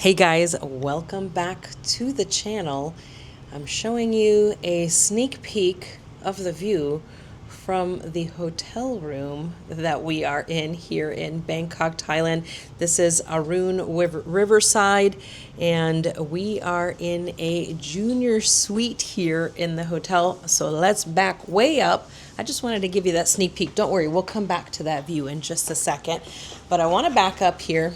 Hey guys, welcome back to the channel. I'm showing you a sneak peek of the view from the hotel room that we are in here in Bangkok, Thailand. This is Arun Riverside, and we are in a junior suite here in the hotel. So let's back way up. I just wanted to give you that sneak peek. Don't worry, we'll come back to that view in just a second. But I want to back up here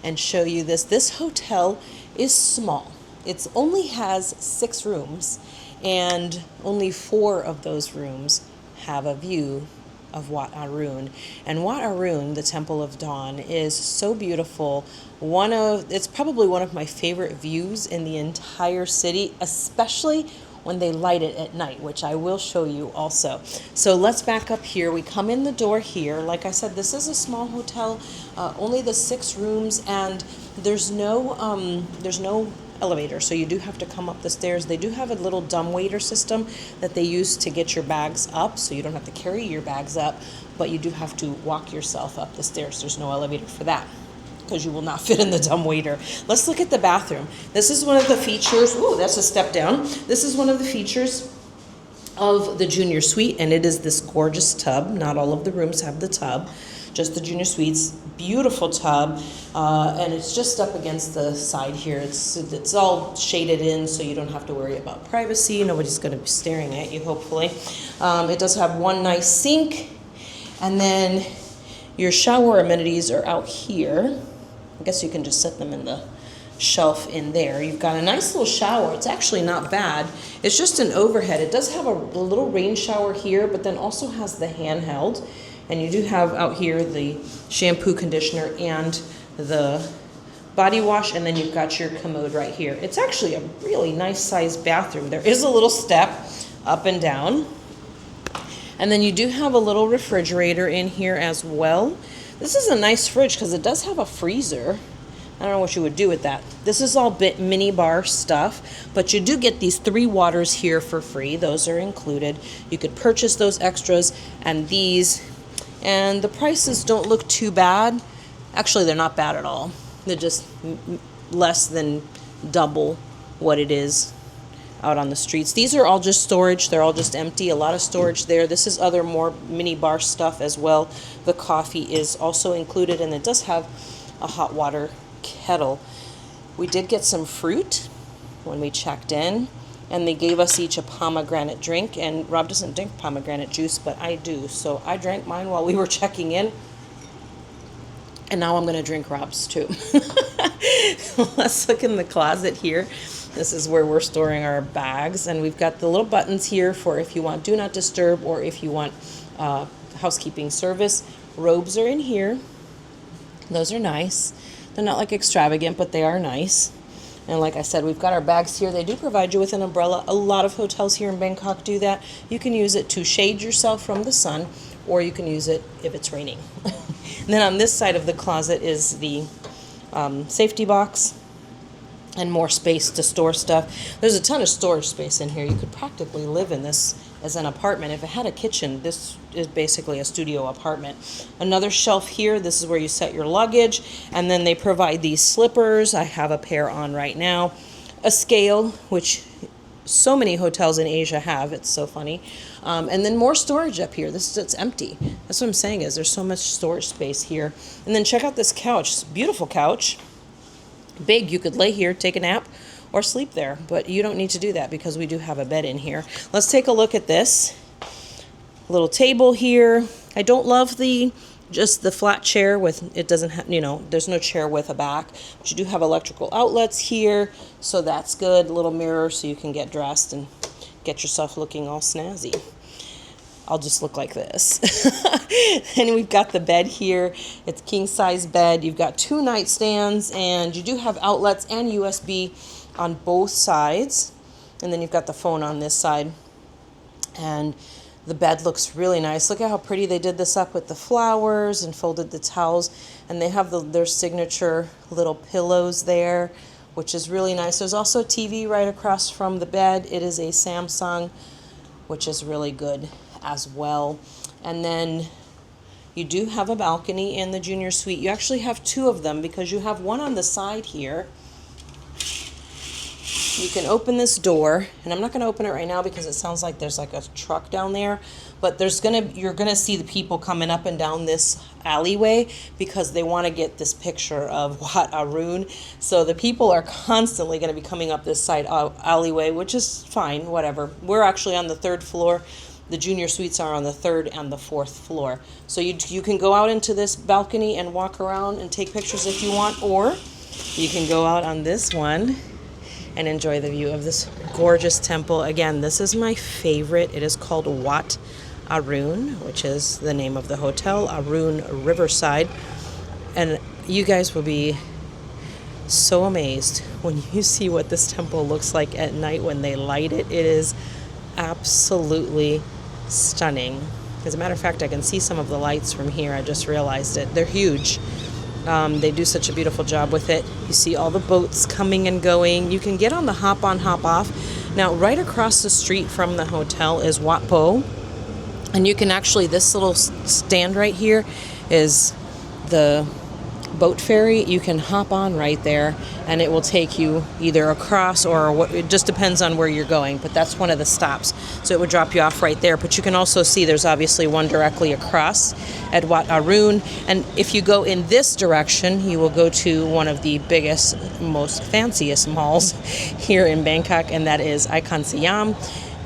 and show you this. This hotel is small. It only has 6 rooms, and only 4 of those rooms have a view of Wat Arun. And Wat Arun, the Temple of Dawn, is so beautiful. It's probably one of my favorite views in the entire city, especially when they light it at night, which I will show you also. So let's back up here. We come in the door here. Like I said, this is a small hotel, only the 6 rooms, and there's no elevator, so you do have to come up the stairs. They do have a little dumbwaiter system that they use to get your bags up, so you don't have to carry your bags up, but you do have to walk yourself up the stairs. There's no elevator for that, because you will not fit in the dumbwaiter. Let's look at the bathroom. This is one of the features. Ooh, that's a step down. This is one of the features of the junior suite, and it is this gorgeous tub. Not all of the rooms have the tub, just the junior suites. Beautiful tub, and it's just up against the side here. It's all shaded in, so you don't have to worry about privacy. Nobody's going to be staring at you, hopefully. It does have one nice sink, and then your shower amenities are out here. I guess you can just set them in the shelf in there. You've got a nice little shower. It's actually not bad. It's just an overhead. It does have a little rain shower here, but then also has the handheld. And you do have out here the shampoo, conditioner, and the body wash, and then you've got your commode right here. It's actually a really nice sized bathroom. There is a little step up and down. And then you do have a little refrigerator in here as well. This is a nice fridge because it does have a freezer. I don't know what you would do with that. This is all mini bar stuff, but you do get these 3 waters here for free. Those are included. You could purchase those extras and these, and the prices don't look too bad. Actually, they're not bad at all. They're just less than double what it is out on the streets. These are all just storage. They're all just empty. A lot of storage there. This is other more mini bar stuff as well. The coffee is also included, and it does have a hot water kettle. We did get some fruit when we checked in, and they gave us each a pomegranate drink, and Rob doesn't drink pomegranate juice, but I do, so I drank mine while we were checking in, and now I'm going to drink Rob's too. Let's look in the closet here. This is where we're storing our bags, and we've got the little buttons here for if you want do not disturb or if you want housekeeping service. Robes are in here. Those are nice. They're not like extravagant, but they are nice. And like I said, we've got our bags here. They do provide you with an umbrella. A lot of hotels here in Bangkok do that. You can use it to shade yourself from the sun, or you can use it if it's raining. And then on this side of the closet is the safety box and more space to store stuff. There's a ton of storage space in here. You could practically live in this as an apartment. If it had a kitchen, this is basically a studio apartment. Another shelf here. This is where you set your luggage. And then they provide these slippers. I have a pair on right now. A scale, which so many hotels in Asia have. It's so funny. And then more storage up here. It's empty. That's what I'm saying is there's so much storage space here. And then check out this couch. It's a beautiful couch. Big. You could lay here, take a nap, or sleep there, but you don't need to do that because we do have a bed in here. Let's take a look at this little table here. I don't love just the flat chair with, it doesn't have, there's no chair with a back, but you do have electrical outlets here, so that's good. A little mirror so you can get dressed and get yourself looking all snazzy. I'll just look like this. And we've got the bed here. It's king size bed. You've got 2 nightstands, and you do have outlets and USB on both sides. And then you've got the phone on this side. And the bed looks really nice. Look at how pretty they did this up with the flowers and folded the towels. And they have their signature little pillows there, which is really nice. There's also a TV right across from the bed. It is a Samsung, which is really good as well. And then you do have a balcony in the junior suite. You actually have 2 of them because you have one on the side here you can open this door, and I'm not going to open it right now because it sounds like there's like a truck down there, but you're gonna see the people coming up and down this alleyway because they want to get this picture of Wat Arun. So the people are constantly going to be coming up this side alleyway, which is fine, whatever. We're actually on the 3rd floor. The junior suites are on the 3rd and the 4th floor. So you can go out into this balcony and walk around and take pictures if you want, or you can go out on this one and enjoy the view of this gorgeous temple. Again, this is my favorite. It is called Wat Arun, which is the name of the hotel, Arun Riverside. And you guys will be so amazed when you see what this temple looks like at night when they light it. It is absolutely stunning. As a matter of fact, I can see some of the lights from here. I just realized it. They're huge. They do such a beautiful job with it. You see all the boats coming and going. You can get on the hop on, hop off. Now, right across the street from the hotel is Wat Po. And you can actually, this little stand right here is the boat ferry. You can hop on right there and it will take you either across or it just depends on where you're going, but that's one of the stops. So it would drop you off right there, but you can also see there's obviously one directly across at Wat Arun. And if you go in this direction, you will go to one of the biggest, most fanciest malls here in Bangkok, and that is Icon Siam.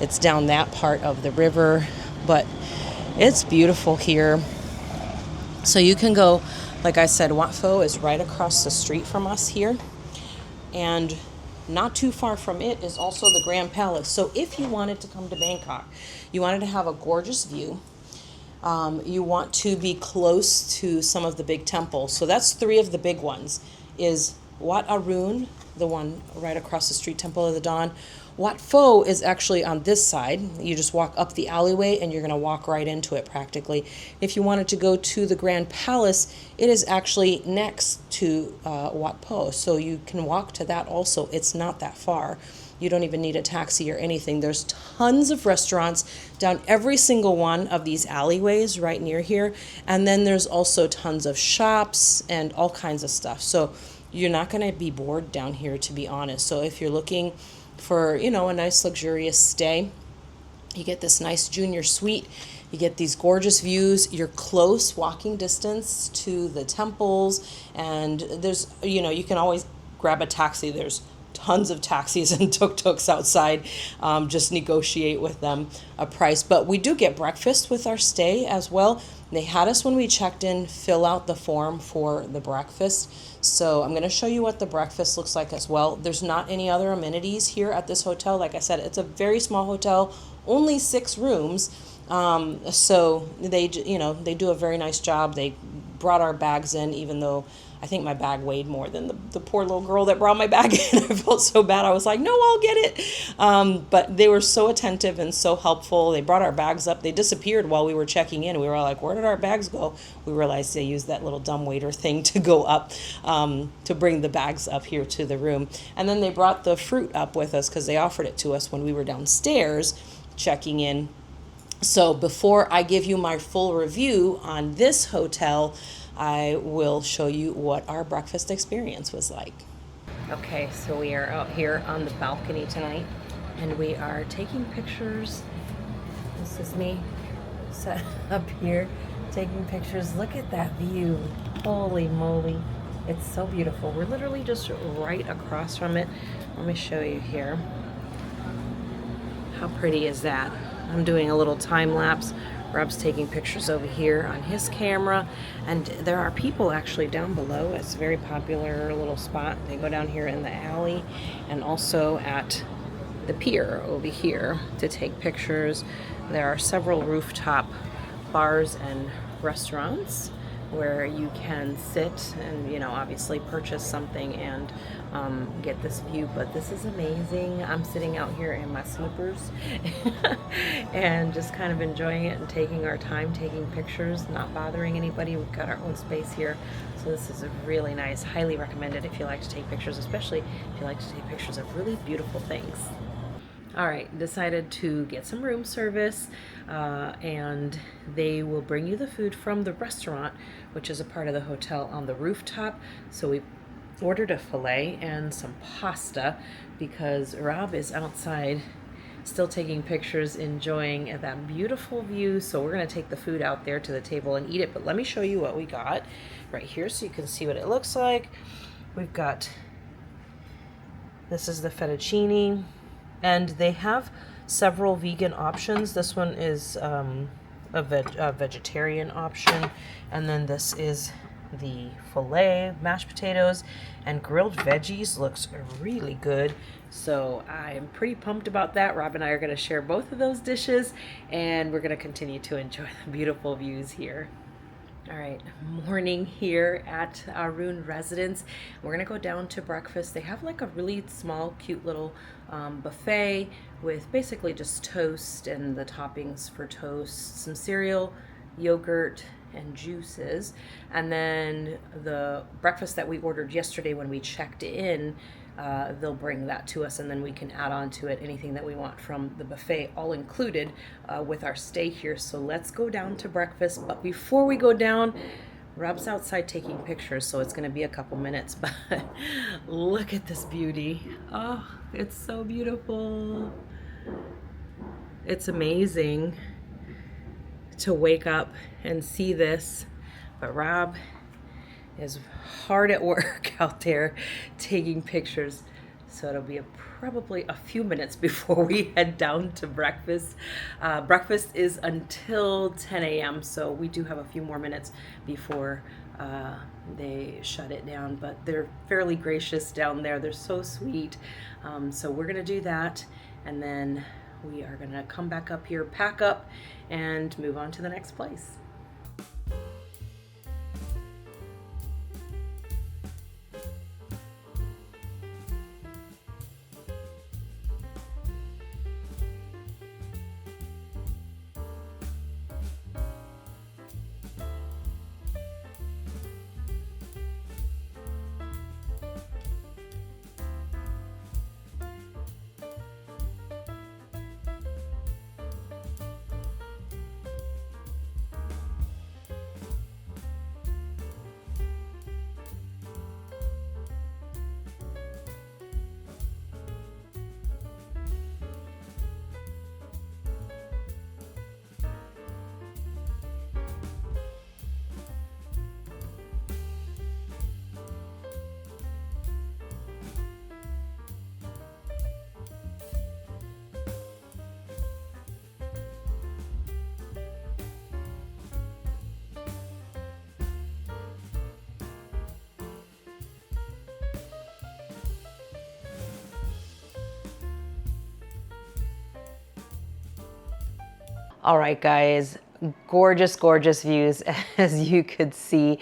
It's down that part of the river, but it's beautiful here. So you can go, like I said, Wat Pho is right across the street from us here. And not too far from it is also the Grand Palace. So if you wanted to come to Bangkok, you wanted to have a gorgeous view, you want to be close to some of the big temples. So that's 3 of the big ones, is Wat Arun, the one right across the street, Temple of the Dawn. Wat Pho is actually on this side. You just walk up the alleyway and you're going to walk right into it practically. If you wanted to go to the Grand Palace, it is actually next to Wat Po. So you can walk to that also. It's not that far. You don't even need a taxi or anything. There's tons of restaurants down every single one of these alleyways right near here. And then there's also tons of shops and all kinds of stuff. So you're not going to be bored down here, to be honest. So if you're looking for, a nice luxurious stay, you get this nice junior suite, you get these gorgeous views, you're close walking distance to the temples, and there's, you can always grab a taxi. There's tons of taxis and tuk-tuks outside. Just negotiate with them a price. But we do get breakfast with our stay as well. They had us, when we checked in, fill out the form for the breakfast. So I'm going to show you what the breakfast looks like as well. There's not any other amenities here at this hotel. Like I said, it's a very small hotel, only 6 rooms. So they do a very nice job. They brought our bags in, even though I think my bag weighed more than the poor little girl that brought my bag in. I felt so bad. I was like, no, I'll get it. But they were so attentive and so helpful. They brought our bags up. They disappeared while we were checking in. We were like, where did our bags go? We realized they used that little dumbwaiter thing to go up, to bring the bags up here to the room. And then they brought the fruit up with us because they offered it to us when we were downstairs checking in. So before I give you my full review on this hotel, I will show you what our breakfast experience was like. Okay, so we are out here on the balcony tonight, and we are taking pictures. This is me set up here taking pictures. Look at that view. Holy moly. It's so beautiful. We're literally just right across from it. Let me show you here. How pretty is that? I'm doing a little time lapse. Rob's taking pictures over here on his camera, and there are people actually down below. It's a very popular little spot. They go down here in the alley and also at the pier over here to take pictures. There are several rooftop bars and restaurants where you can sit and, obviously purchase something and get this view. But this is amazing. I'm sitting out here in my slippers and just kind of enjoying it and taking our time, taking pictures, not bothering anybody. We've got our own space here. So this is a really nice, highly recommended if you like to take pictures, especially if you like to take pictures of really beautiful things. All right, decided to get some room service, and they will bring you the food from the restaurant, which is a part of the hotel on the rooftop. So we ordered a filet and some pasta because Rob is outside still taking pictures, enjoying that beautiful view. So we're going to take the food out there to the table and eat it. But let me show you what we got right here so you can see what it looks like. We've got, this is the fettuccine, and they have several vegan options. This one is a vegetarian option, and then this is the filet, mashed potatoes, and grilled veggies. Looks really good. So I'm pretty pumped about that. Rob and I are going to share both of those dishes, and we're going to continue to enjoy the beautiful views here. All right, morning here at Arun Residence. We're gonna go down to breakfast. They have like a really small, cute little buffet with basically just toast and the toppings for toast, some cereal, yogurt, and juices. And then the breakfast that we ordered yesterday when we checked in, they'll bring that to us, and then we can add on to it anything that we want from the buffet, all included with our stay here. So let's go down to breakfast. But before we go down, Rob's outside taking pictures, so it's going to be a couple minutes. But look at this beauty. Oh, it's so beautiful. It's amazing to wake up and see this. But Rob is hard at work out there taking pictures, so it'll be probably a few minutes before we head down to breakfast. Breakfast is until 10 a.m., so we do have a few more minutes before they shut it down, but they're fairly gracious down there. They're so sweet. So we're gonna do that, and then we are gonna come back up here, pack up, and move on to the next place. All right, guys, gorgeous, gorgeous views, as you could see.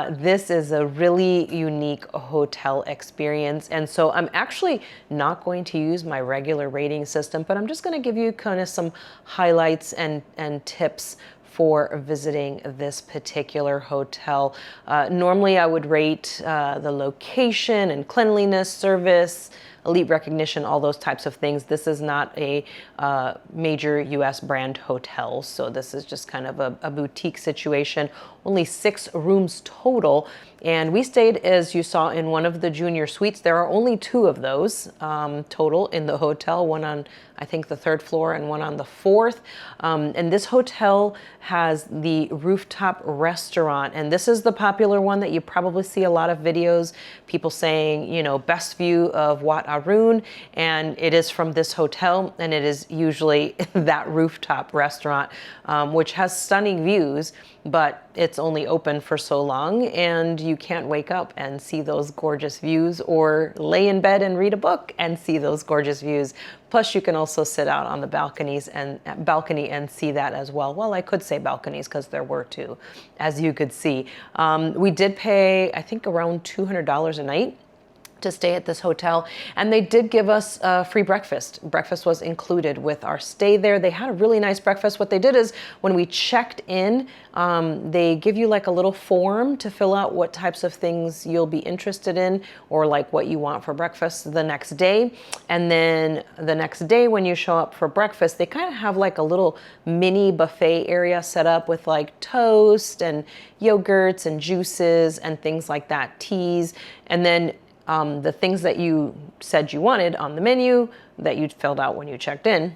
This is a really unique hotel experience. And so I'm actually not going to use my regular rating system, but I'm just going to give you kind of some highlights and tips for visiting this particular hotel. Normally I would rate the location and cleanliness, service, elite recognition, all those types of things. This is not a major US brand hotel, so this is just kind of a boutique situation. Only 6 rooms total, and we stayed, as you saw, in one of the junior suites. There are only 2 of those total in the hotel, one on, I think, the 3rd floor and one on the 4th. And this hotel has the rooftop restaurant, and this is the popular one that you probably see a lot of videos, people saying, you know, best view of Wat Arun, and it is from this hotel, and it is usually that rooftop restaurant, which has stunning views, but it's only open for so long, and you can't wake up and see those gorgeous views, or lay in bed and read a book and see those gorgeous views. Plus, you can also sit out on the balcony and see that as well. Well, I could say balconies because there were 2, as you could see. We did pay, I think, around $200 a night to stay at this hotel, and they did give us free breakfast. Breakfast was included with our stay there. They had a really nice breakfast. What they did is when we checked in, they give you like a little form to fill out what types of things you'll be interested in, or like what you want for breakfast the next day. And then the next day when you show up for breakfast, they kind of have like a little mini buffet area set up with like toast and yogurts and juices and things like that, teas. And then the things that you said you wanted on the menu that you filled out when you checked in,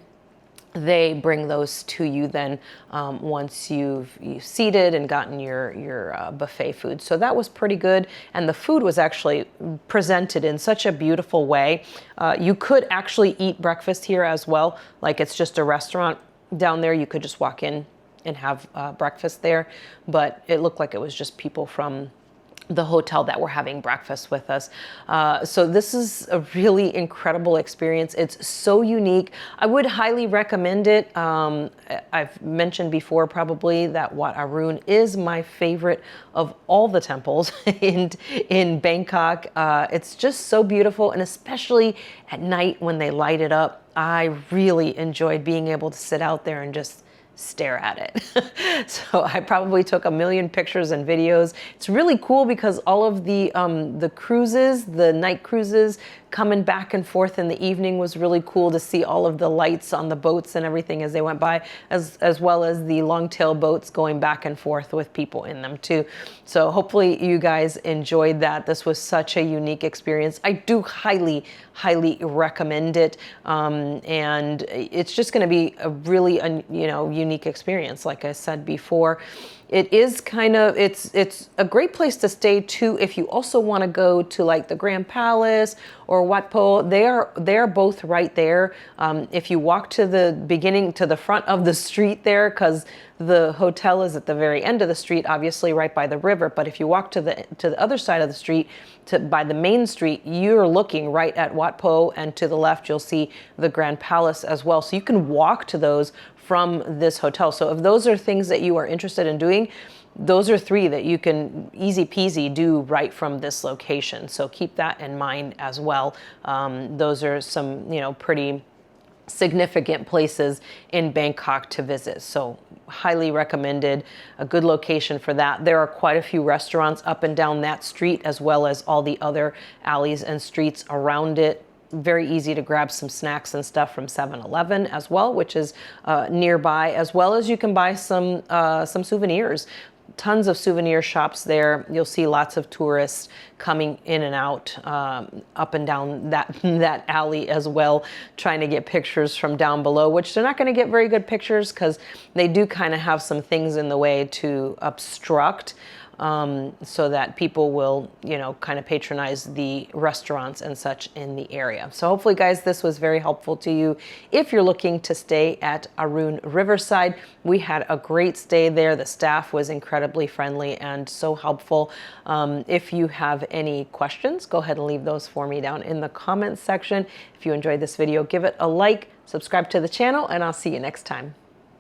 they bring those to you then once you've seated and gotten your buffet food. So that was pretty good. And the food was actually presented in such a beautiful way. You could actually eat breakfast here as well. Like, it's just a restaurant down there. You could just walk in and have breakfast there. But it looked like it was just people from the hotel that were having breakfast with us. So this is a really incredible experience. It's so unique. I would highly recommend it. I've mentioned before probably that Wat Arun is my favorite of all the temples in Bangkok. It's just so beautiful, and especially at night when they light it up, I really enjoyed being able to sit out there and just stare at it. So I probably took a million pictures and videos. It's really cool because all of the cruises, the night cruises coming back and forth in the evening was really cool to see all of the lights on the boats and everything as they went by, as well as the long-tail boats going back and forth with people in them too. So hopefully you guys enjoyed that. This was such a unique experience. I do highly recommend it. And it's just going to be a really, unique experience. Like I said before, it is it's a great place to stay too if you also want to go to like the Grand Palace or Wat Po. They are both right there. If you walk to the front of the street there, because the hotel is at the very end of the street, obviously right by the river. But if you walk to the other side of the street, by the main street, you're looking right at Wat Po, and to the left you'll see the Grand Palace as well. So you can walk to those from this hotel. So if those are things that you are interested in doing, those are three that you can easy peasy do right from this location. So keep that in mind as well. Those are some, pretty significant places in Bangkok to visit. So highly recommended, a good location for that. There are quite a few restaurants up and down that street, as well as all the other alleys and streets around it. Very easy to grab some snacks and stuff from 7-Eleven as well, which is nearby, as well as you can buy some souvenirs. Tons of souvenir shops there. You'll see lots of tourists coming in and out up and down that alley as well, trying to get pictures from down below, which they're not going to get very good pictures because they do kind of have some things in the way to obstruct, so that people will, kind of patronize the restaurants and such in the area. So hopefully, guys, this was very helpful to you. If you're looking to stay at Arun Riverside, we had a great stay there. The staff was incredibly friendly and so helpful. If you have any questions, go ahead and leave those for me down in the comments section. If you enjoyed this video, give it a like, subscribe to the channel, and I'll see you next time.